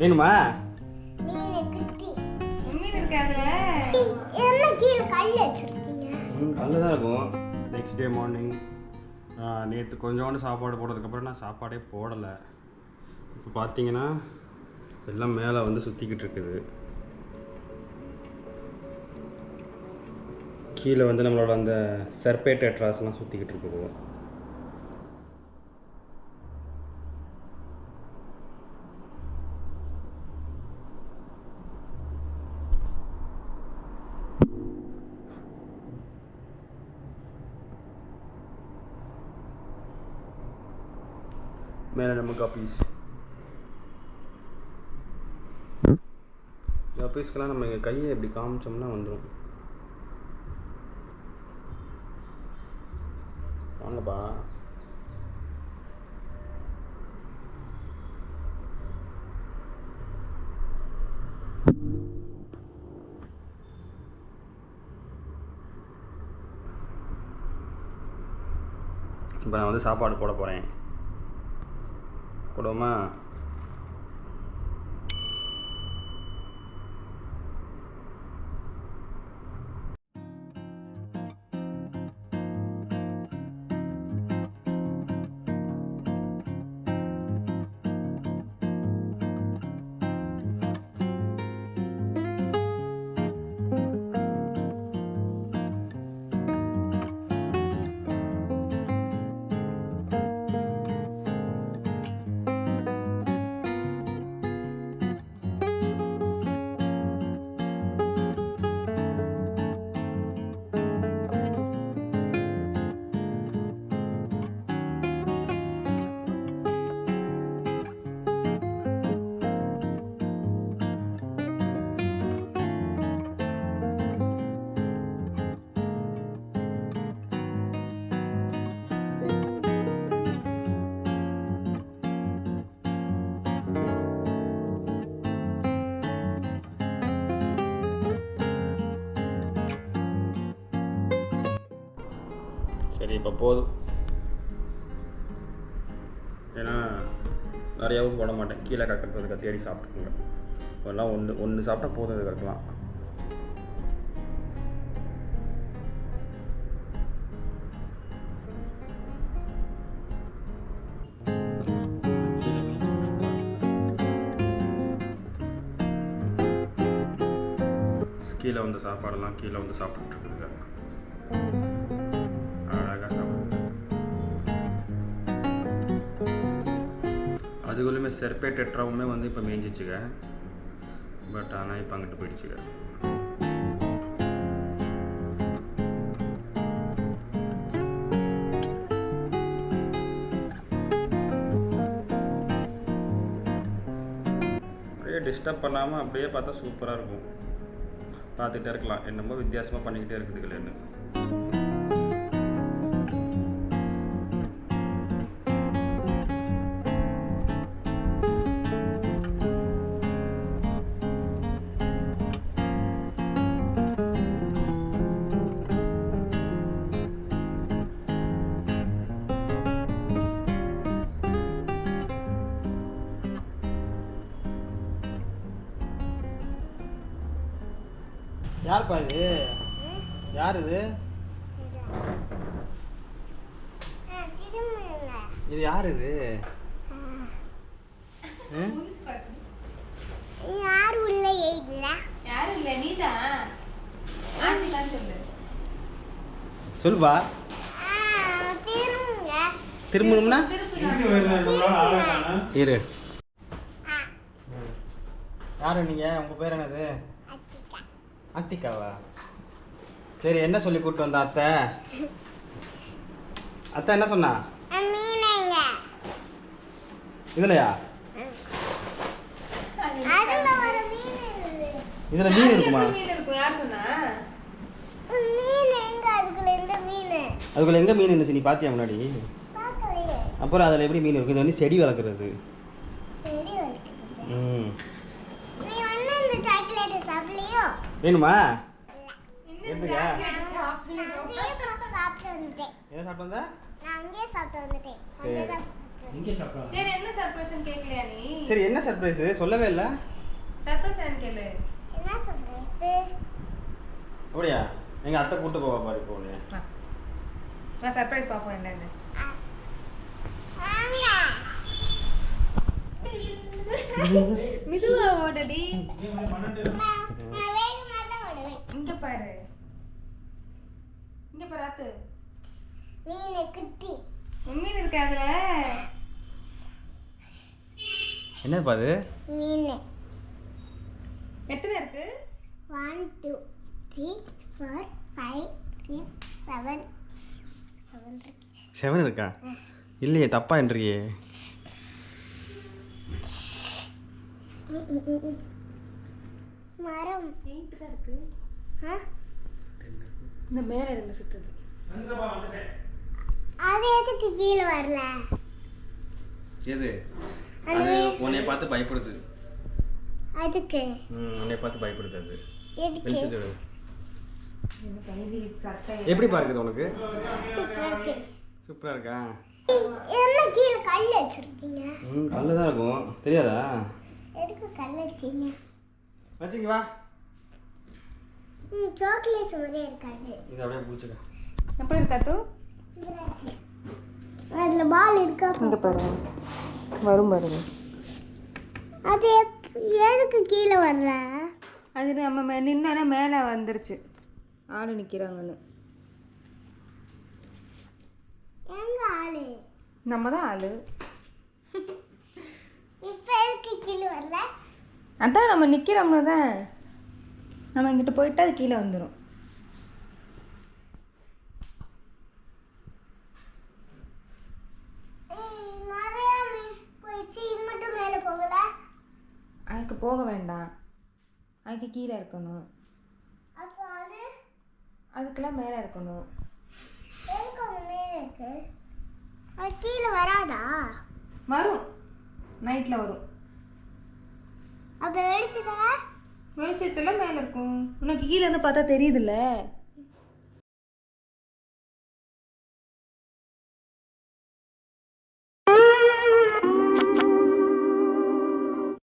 வேணுமா? கல்லு தான் இருக்கும். நெக்ஸ்ட் டே மார்னிங் நேற்று கொஞ்சோண்டு சாப்பாடு போட்டதுக்கப்புறம் நான் சாப்பாடே போடலை. இப்போ பார்த்தீங்கன்னா எல்லாம் மேலே வந்து சுற்றிக்கிட்டு இருக்குது. கீழே வந்து நம்மளோட அந்த சர்பேட்டட்ராஸ்லாம் சுற்றிக்கிட்டு இருக்குது. மேலே நம்ம கப்பீஸ்க்கெல்லாம் நம்ம எங்கள் கையை எப்படி காமிச்சோம்னா வந்துடும். வாங்கப்பா. இப்போ நான் வந்து சாப்பாடு போட போகிறேன். போடுவோமா? சரி, இப்போ போதும். ஏன்னா நிறையாவும் போட மாட்டேன். கீழே கட்டுறதுக்கு தேடி சாப்பிட்டுக்குங்க. இப்போல்லாம் ஒன்று சாப்பிட்டா போதும். இது இருக்கலாம். கீழே வந்து சாப்பாடெல்லாம் கீழே வந்து சாப்பிட்டுருக்குங்க. அதுக்குள்ளேயுமே சர்பேட்டட்ராவுமே வந்து இப்போ மேய்ஞ்சிச்சுங்க. பட் ஆனால் இப்போ அங்கிட்டு போயிடுச்சுங்க. அப்படியே டிஸ்டர்ப் பண்ணாமல் அப்படியே பார்த்தா சூப்பராக இருக்கும். பார்த்துக்கிட்டே இருக்கலாம். என்னமோ வித்தியாசமாக பண்ணிக்கிட்டே இருக்குதுங்களேன்னு. யாருப்பா இது? யார் இது? இது யார் இது? யார் உள்ள ஏய்டல? யார் இல்ல, நீதான். ஆண்டி தான் சொல்லு. சொல்லுப்பா. திரும்பணும்னா இரு. யாரு நீங்க? உங்க பேர் என்னது? அத்திக்காவா? சரி, என்ன சொல்லி கூப்பிட்டு வந்த அத்தை? அத்தை என்ன சொன்னா? இதுலயா? இதுல மீன் இருக்குமா? அதுக்குள்ள எங்க மீன் இருந்துச்சு? நீ பாத்தியா முன்னாடி? அப்புறம் அதில் எப்படி மீன் இருக்குது? இது வந்து செடி வளர்க்குறது. வேணுமா? எடுத்துக்கா. என்ன சாப்பிட்டு வந்த? சரி, எங்கே சாப்பிடலாம்? சரி என்ன சர்ப்ரைஸ்னு கேட்கலையா நீ? சரி என்ன சர்ப்ரைஸ் சொல்லவே இல்லை. சர்ப்ரைஸ் என்னன்னு கேளு. என்ன சர்ப்ரைஸ்? அப்படியா? எங்கள் அத்தை கூட்டு போவா பாரு போனே. நான் சர்ப்ரைஸ் பார்ப்போம் என்னன்னு. மிதுவா ஓடடி. நான் வேகமா தான் ஓடுவேன். இங்க பாரு. இங்க பாரு அத்து. மீனை குட்டி. மீன் இருக்கு அதுல. என்னப்பா அது? மீன். எத்தனை இருக்கு? 1 2 3 4 5 6 7 7 இருக்கா? இல்லையே தப்பா என்றியே. மரம் 8 தான் இருக்கு. ஆ? இந்த மேல இருந்து சுத்துது. அது எதுக்கு கீழே வரல? எது? அது உன்னை பார்த்து பயப்படுது. அதுக்கு உன்னை பார்த்து பயப்படுது அது. எதுக்கு? வெளிச்சது. இந்த கைதி சட்டை எப்படி பாருக்குது உனக்கு? சூப்பரா இருக்கு. சூப்பராக இருக்கா? என்ன கீழே கல் வச்சிருக்கீங்க? கல்லு தான் இருக்கும் தெரியாதா? எதுக்கு கல் வச்சீங்க? வச்சுங்க வா. சாக்லேட் மாதிரியே இருக்காது. இது அப்படியே பூச்சுக்க. எப்படி இருக்கா தூ? அதுல பால் இருக்கா? இங்க பாரு. வரும் பாருங்க. அது எதுக்கு கீழே வர்ற? அது நம்ம நின்னா மேலே வந்துருச்சு. ஆளு நிற்கிறாங்கன்னு. எங்க ஆளு? நம்ம தான் ஆளு. இப்ப எதுக்கு கீழே வரல? அதான் நம்ம நிற்கிறோம்ல தான். நம்ம இங்கிட்ட போயிட்டா அது கீழே வந்துடும். நிறைய போயிடுச்சு. இது மட்டும் மேலே போகல. அதுக்கு போக வேண்டாம். அதுக்கு கீழே இருக்கணும். அப்போ அது அதுக்கெல்லாம் மேலே இருக்கணும். எதுக்கு அவங்க மேலே இருக்கு? அது கீழே வராதா? வரும். நைட்டில் வரும். அப்போ வெளிச்சத்துல வெளிச்சத்தில் மேலே இருக்கும். உனக்கு கீழே இருந்து பார்த்தா தெரியுதுல்ல.